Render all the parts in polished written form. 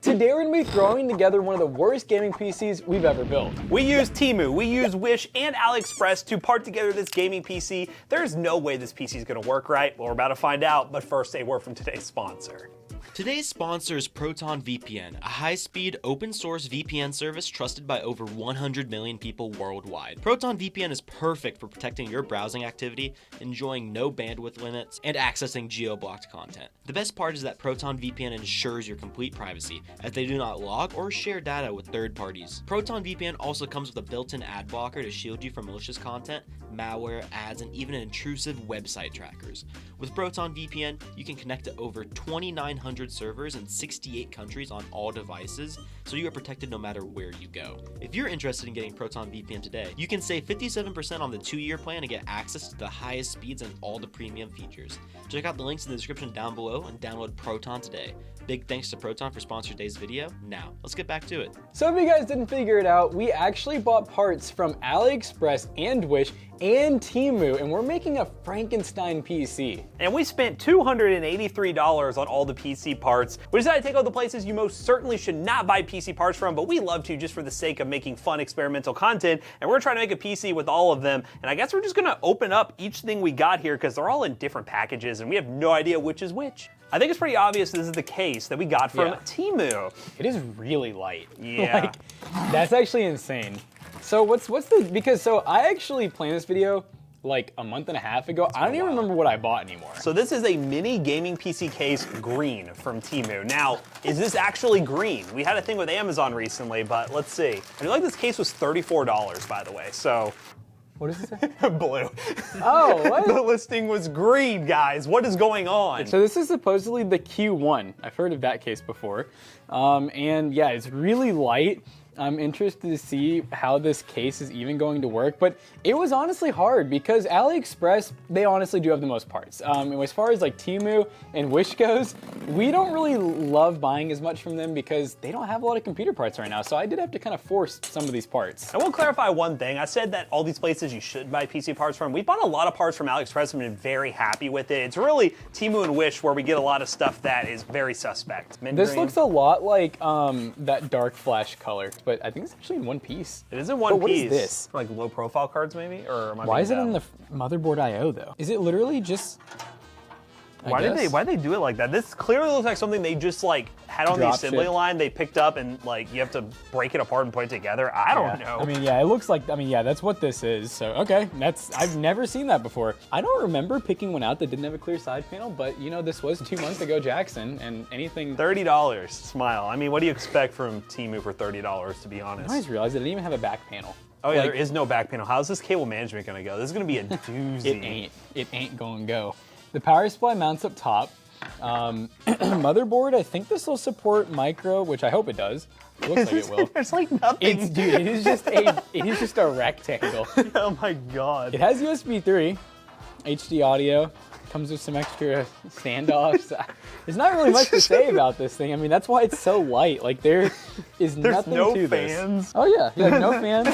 Today we're going to be throwing together one of the worst gaming PCs we've ever built. We use TEMU, we use Wish and AliExpress to part together this gaming PC. There's no way this PC is going to work right. Well, we're about to find out, but first a word from today's sponsor. Today's sponsor is Proton VPN, a high-speed, open-source VPN service trusted by over 100 million people worldwide. Proton VPN is perfect for protecting your browsing activity, enjoying no bandwidth limits, and accessing geo-blocked content. The best part is that Proton VPN ensures your complete privacy, as they do not log or share data with third parties. Proton VPN also comes with a built-in ad blocker to shield you from malicious content, malware, ads, and even intrusive website trackers. With Proton VPN, you can connect to over 2,900 servers in 68 countries on all devices, so you are protected no matter where you go. If you're interested in getting Proton VPN today, you can save 57% on the 2-year plan and get access to the highest speeds and all the premium features. Check out the links in the description down below and download Proton today. Big thanks to Proton for sponsoring today's video. Now, let's get back to it. So if you guys didn't figure it out, we actually bought parts from AliExpress and Wish and Tumu, and we're making a Frankenstein PC. And we spent $283 on all the PC parts. We decided to take all the places you most certainly should not buy PC parts from, but we love to just for the sake of making fun experimental content, and we're trying to make a PC with all of them. And I guess we're just gonna open up each thing we got here because they're all in different packages and we have no idea which is which. I think it's pretty obvious this is the case that we got from TEMU. It is really light. Yeah. Like, that's actually insane. So so I actually planned this video like a month and a half ago. I don't even remember what I bought anymore. So this is a mini gaming PC case green from TEMU. Now, is this actually green? We had a thing with Amazon recently, but let's see. I feel like this case was $34, by the way, so. What does it say? Blue. Oh, what? The listing was green, guys. What is going on? So this is supposedly the Q1. I've heard of that case before. And yeah, it's really light. I'm interested to see how this case is even going to work, but it was honestly hard because AliExpress, they honestly do have the most parts. And as far as like Tumu and Wish goes, we don't really love buying as much from them because they don't have a lot of computer parts right now, so I did have to kind of force some of these parts. I will clarify one thing. I said that all these places you should buy PC parts from. We bought a lot of parts from AliExpress and been very happy with it. It's really Tumu and Wish where we get a lot of stuff that is very suspect. Mint this green. looks a lot like that dark flash color, but I think it's actually in one piece. It is in one piece. What is this? Like low profile cards maybe? Or am I Why is it being in dumb? the motherboard I/O though? Is it literally just? Why did they do it like that? This clearly looks like something they just like had on the Drop assembly ship. line. They picked up and like you have to break it apart and put it together. I don't know. I mean, yeah, it looks like, that's what this is. So, okay, I've never seen that before. I don't remember picking one out that didn't have a clear side panel, but you know, this was 2 months ago, Jackson, and anything. $30, smile. I mean, what do you expect from Temu for $30, to be honest? I just realized it didn't even have a back panel. Oh yeah, Like, there is no back panel. How's this cable management gonna go? This is gonna be a doozy. It ain't gonna go. The power supply mounts up top. Motherboard, I think this will support micro, which I hope it does. It looks like it will. There's like nothing. Dude, it is just a rectangle. Oh my god. It has USB 3, HD audio, comes with some extra standoffs. There's not really much to say about this thing. I mean, that's why it's so light. Like there's nothing no to fans. this. Oh yeah, no fans.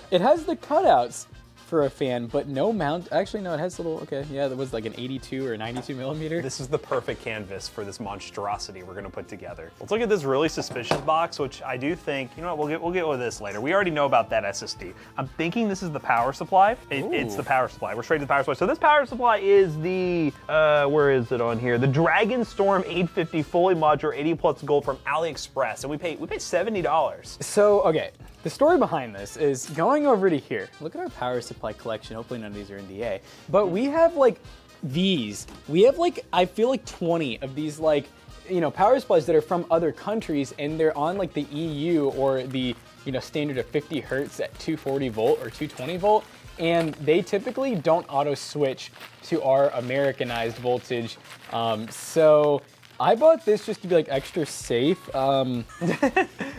It has the cutouts for a fan, but no mount. Actually, no, it has a little, okay, yeah, that was like an 82 or 92 millimeter. This is the perfect canvas for this monstrosity we're gonna put together. Let's look at this really suspicious box, which I do think, you know what, we'll get with this later. We already know about that SSD. I'm thinking this is the power supply. It's the power supply. We're straight to the power supply. So this power supply is the, where is it on here? The Dragon Storm 850 fully modular 80 plus gold from AliExpress, and we paid $70. So, okay, the story behind this is going over to here. Look at our power supply collection. Hopefully none of these are NDA. But we have like these. We have like, I feel like 20 of these like, you know, power supplies that are from other countries and they're on like the EU or the, you know, standard of 50 hertz at 240 volt or 220 volt. And they typically don't auto switch to our Americanized voltage. So I bought this just to be like extra safe.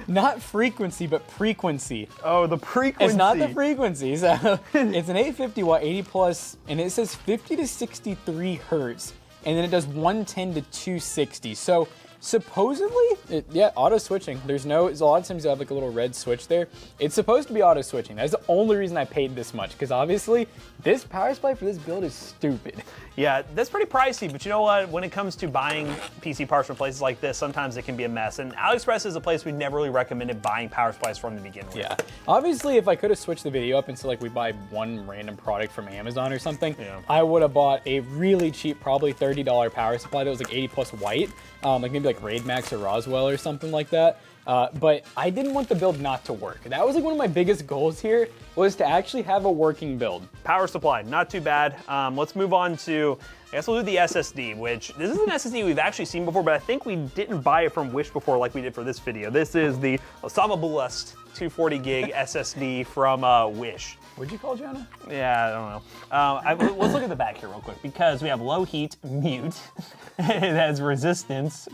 Not frequency, but frequency. Oh, the frequency. It's not the frequency. So it's an 850 watt 80 plus, and it says 50 to 63 hertz, and then it does 110 to 260. So Supposedly, yeah, auto switching. There's a lot of times you have like a little red switch there. It's supposed to be auto switching. That's the only reason I paid this much, because obviously this power supply for this build is stupid. Yeah, that's pretty pricey, but you know what? When it comes to buying PC parts from places like this, sometimes it can be a mess. And AliExpress is a place we never really recommended buying power supplies from to begin with. Yeah. Obviously, if I could have switched the video up into like we buy one random product from Amazon or something, I would have bought a really cheap, probably $30 power supply that was like 80 plus white, like maybe like Raid Max or Roswell or something like that. But I didn't want the build not to work. That was like one of my biggest goals here, was to actually have a working build. Power supply, not too bad. Let's move on to, I guess we'll do the SSD, which this is an SSD we've actually seen before, but I think we didn't buy it from Wish before like we did for this video. This is the Osama Bulust 240 gig SSD from Wish. What'd you call Jonah? Yeah, I don't know. Let's look at the back here real quick, because we have low heat, mute. It has resistance,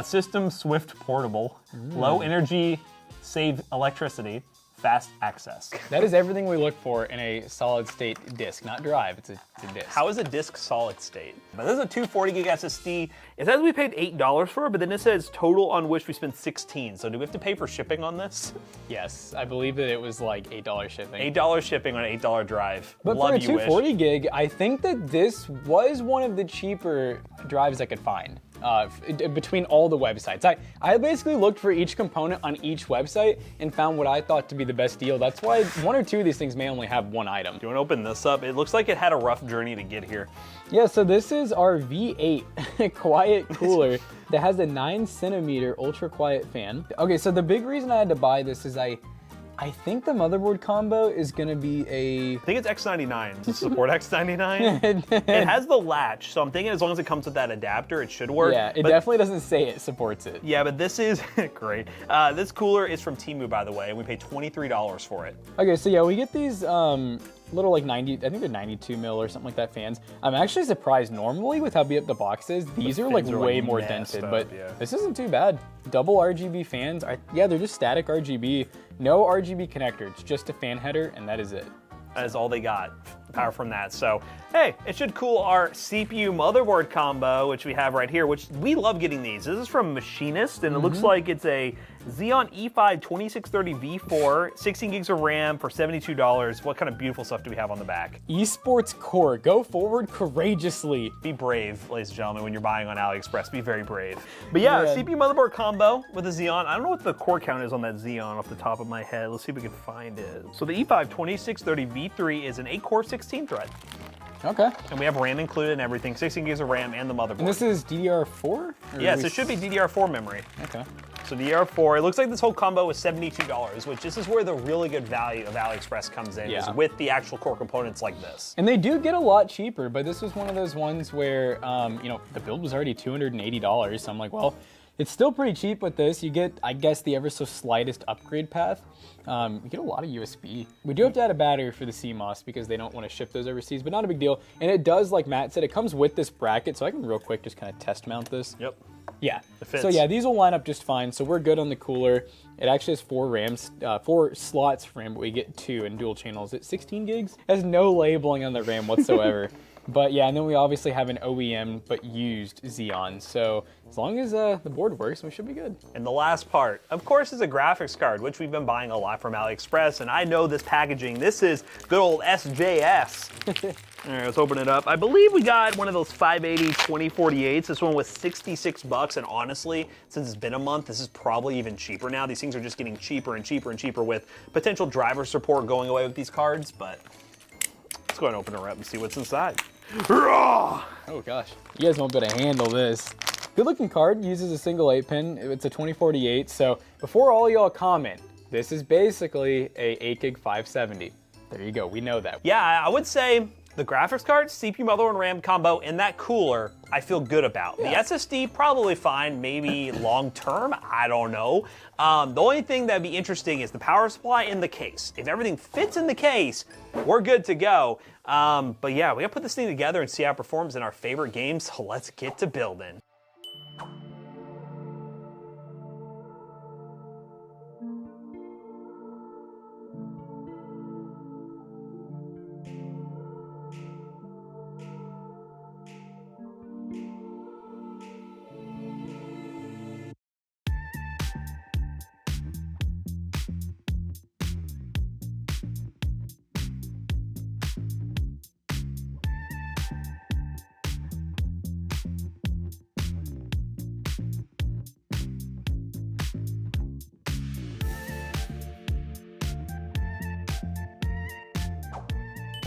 system swift portable, low energy, save electricity, fast access. That is everything we look for in a solid state disk, not drive, it's a disk. How is a disk solid state? But this is a 240 gig SSD. It says we paid $8 for it, but then it says total on Wish we spent $16. So do we have to pay for shipping on this? Yes, I believe that it was like $8 shipping. $8 shipping on an $8 drive. But Love for a you, 240 Wish. gig, I think that this was one of the cheaper drives I could find. Between all the websites. I basically looked for each component on each website and found what I thought to be the best deal. That's why one or two of these things may only have one item. Do you want to open this up? It looks like it had a rough journey to get here. Yeah, so this is our V8 quiet cooler that has a 9 centimeter ultra quiet fan. Okay, so the big reason I had to buy this is I think the motherboard combo is gonna be I think it's X99. Does it support X99? It has the latch, so I'm thinking as long as it comes with that adapter, it should work. Yeah, it definitely doesn't say it supports it. Yeah, but this is great. This cooler is from Temu, by the way, and we paid $23 for it. Okay, so yeah, we get these little like 90, I think they're 92 mil or something like that fans. I'm actually surprised normally with how beat up the box is. These are like way more dented, but this isn't too bad. Double RGB fans, yeah, they're just static RGB. No RGB connector, it's just a fan header, and that is it. That is all they got, power from that. So, hey, it should cool our CPU motherboard combo, which we have right here, which we love getting these. This is from Machinist, and it looks like it's a Xeon E5 2630 V4, 16 gigs of RAM for $72. What kind of beautiful stuff do we have on the back? Esports Core, go forward courageously. Be brave, ladies and gentlemen, when you're buying on AliExpress. Be very brave. But yeah, CPU motherboard combo with a Xeon. I don't know what the core count is on that Xeon off the top of my head. Let's see if we can find it. So the E5 2630 V3 is an 8-core 16 thread. Okay. And we have RAM included and everything, 16 gigs of RAM and the motherboard. And this is DDR4? Yes, it should be DDR4 memory. Okay. So DDR4, it looks like this whole combo was $72, which this is where the really good value of AliExpress comes in, is with the actual core components like this. And they do get a lot cheaper, but this was one of those ones where, you know, the build was already $280, so I'm like, well, it's still pretty cheap with this. You get, I guess, the ever so slightest upgrade path. You get a lot of USB. We do have to add a battery for the CMOS because they don't want to ship those overseas, but not a big deal. And it does, like Matt said, it comes with this bracket, so I can real quick just kind of test mount this. Yep. Yeah. So yeah, these will line up just fine. So we're good on the cooler. It actually has 4 slots for RAM, but we get 2 in dual channels. It's 16 gigs. It has no labeling on the RAM whatsoever. But yeah, and then we obviously have an OEM but used Xeon. So as long as the board works, we should be good. And the last part, of course, is a graphics card, which we've been buying a lot from AliExpress. And I know this packaging. This is good old SJS. All right, let's open it up. I believe we got one of those 580 2048s. This one was $66, and honestly, since it's been a month, this is probably even cheaper now. These things are just getting cheaper and cheaper and cheaper with potential driver support going away with these cards, but let's go ahead and open it up and see what's inside. Oh gosh, you guys won't be able to handle this. Good looking card, uses a single 8-pin. It's a 2048, so before all y'all comment, this is basically a 8 gig 570. There you go, we know that. Yeah, I would say the graphics card, CPU, motherboard, and RAM combo, and that cooler, I feel good about. Yeah. The SSD, probably fine, maybe long term, I don't know. The only thing that'd be interesting is the power supply in the case. If everything fits in the case, we're good to go. But yeah, we gotta put this thing together and see how it performs in our favorite games, so let's get to building.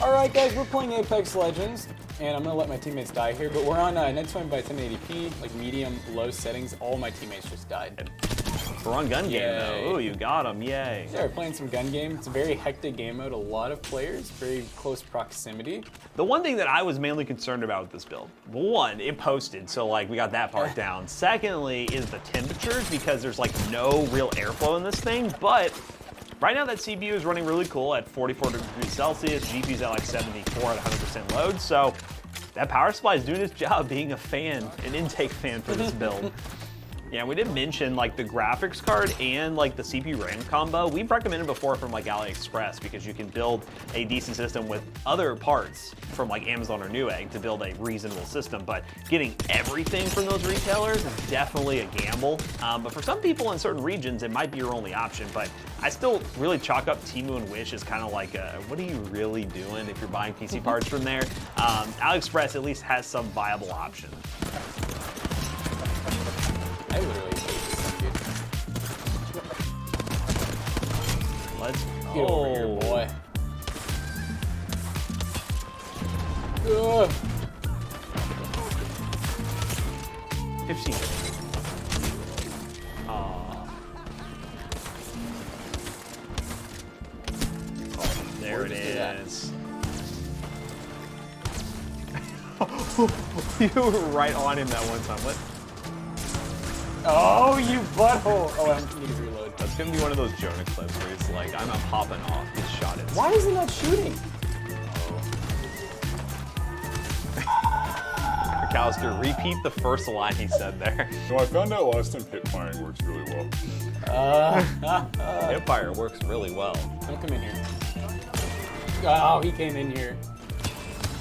Alright guys, we're playing Apex Legends, and I'm gonna let my teammates die here, but we're on Netswim by 1080p, like medium, low settings. All my teammates just died. We're on gun game Yay. though. Ooh, you got him, yay. Yeah, we're playing some gun game. It's a very hectic game mode, a lot of players, very close proximity. The one thing that I was mainly concerned about with this build, one, it posted, so like we got that part down. Secondly is the temperatures, because there's like no real airflow in this thing, but right now that CPU is running really cool at 44 degrees Celsius, GPU's at like 74 at 100% load, so that power supply is doing its job being a fan, an intake fan for this build. Yeah, we didn't mention like the graphics card and like the CPU RAM combo. We've recommended before from like AliExpress, because you can build a decent system with other parts from like Amazon or Newegg to build a reasonable system. But getting everything from those retailers is definitely a gamble. But for some people in certain regions, it might be your only option. But I still really chalk up Temu and Wish as kind of like, what are you really doing if you're buying PC parts from there? AliExpress at least has some viable options. I literally hate this dude. Let's Get over here, boy. Ugh. 15. Oh, there it is. You were right on him that one time. What? Oh, you butthole! Oh, I need to reload. That's gonna be one of those Jonah clips where he's like, I'm not popping off, he's shot it. Why is he not shooting? McAllister, repeat the first line he said there. So I found out last time hip firing works really well. Hipfire works really well. Don't come in here. Oh, he came in here.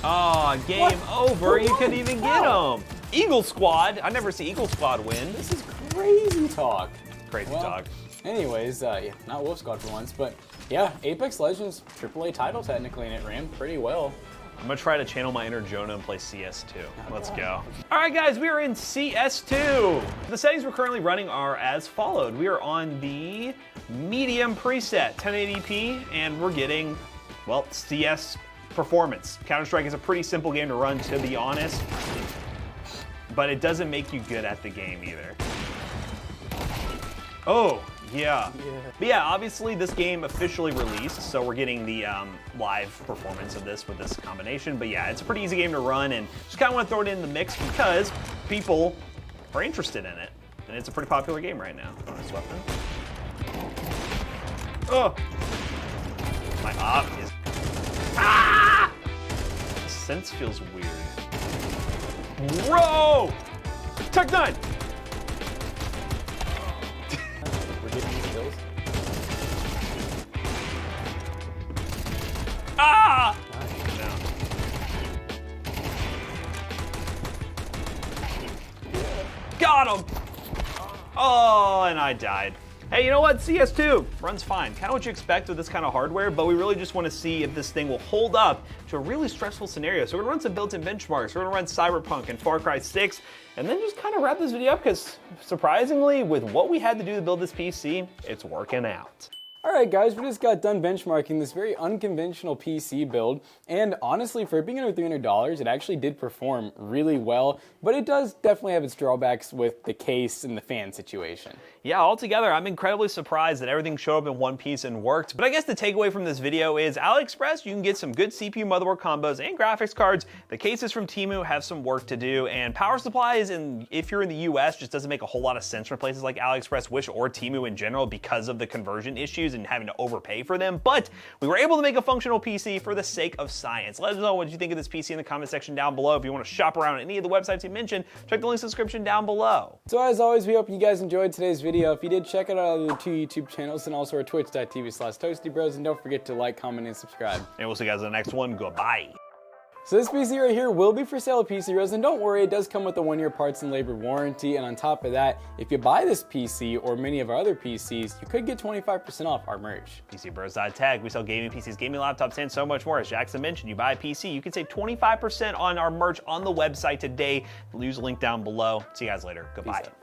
Oh, game over. You couldn't even get him. Eagle Squad. I never see Eagle Squad win. This is crazy talk. Crazy Well, talk. Anyways, yeah, not Wolf Squad for once, but yeah, Apex Legends AAA title technically, and it ran pretty well. I'm gonna try to channel my inner Jonah and play CS2. Let's go. All right, guys, we are in CS2. The settings we're currently running are as followed. We are on the medium preset, 1080p, and we're getting, well, CS performance. Counter-Strike is a pretty simple game to run, to be honest, but it doesn't make you good at the game either. Oh, yeah. But yeah, obviously this game officially released, so we're getting the live performance of this with this combination. But yeah, it's a pretty easy game to run, and just kind of want to throw it in the mix because people are interested in it. And it's a pretty popular game right now. Bonus weapon. Oh! My op is... Ah! The sense feels weird. Bro! Tech 9! We're getting these kills. Ah! Got him! Oh, and I died. Hey, you know what? CS2 runs fine. Kind of what you expect with this kind of hardware, but we really just want to see if this thing will hold up to a really stressful scenario. So we're gonna run some built-in benchmarks. We're gonna run Cyberpunk and Far Cry 6, and then just kind of wrap this video up because surprisingly, with what we had to do to build this PC, it's working out. All right, guys, we just got done benchmarking this very unconventional PC build, and honestly, for it being under $300, it actually did perform really well, but it does definitely have its drawbacks with the case and the fan situation. Yeah, altogether, I'm incredibly surprised that everything showed up in one piece and worked. But I guess the takeaway from this video is AliExpress, you can get some good CPU motherboard combos and graphics cards. The cases from Temu have some work to do, and power supplies, and if you're in the US, just doesn't make a whole lot of sense for places like AliExpress, Wish, or Temu in general because of the conversion issues and having to overpay for them. But we were able to make a functional PC for the sake of science. Let us know what you think of this PC in the comment section down below. If you want to shop around any of the websites we mentioned, check the link in the description down below. So as always, we hope you guys enjoyed today's video. If you did, check out our other 2 YouTube channels and also our twitch.tv/toastybros, and don't forget to like, comment, and subscribe. And we'll see you guys in the next one. Goodbye. So this PC right here will be for sale at PC Bros, and don't worry, it does come with a 1-year parts and labor warranty, and on top of that, if you buy this PC or many of our other PCs, you could get 25% off our merch. PCBros.tech, we sell gaming PCs, gaming laptops, and so much more. As Jackson mentioned, you buy a PC, you can save 25% on our merch on the website today. Use the link down below. See you guys later. Goodbye.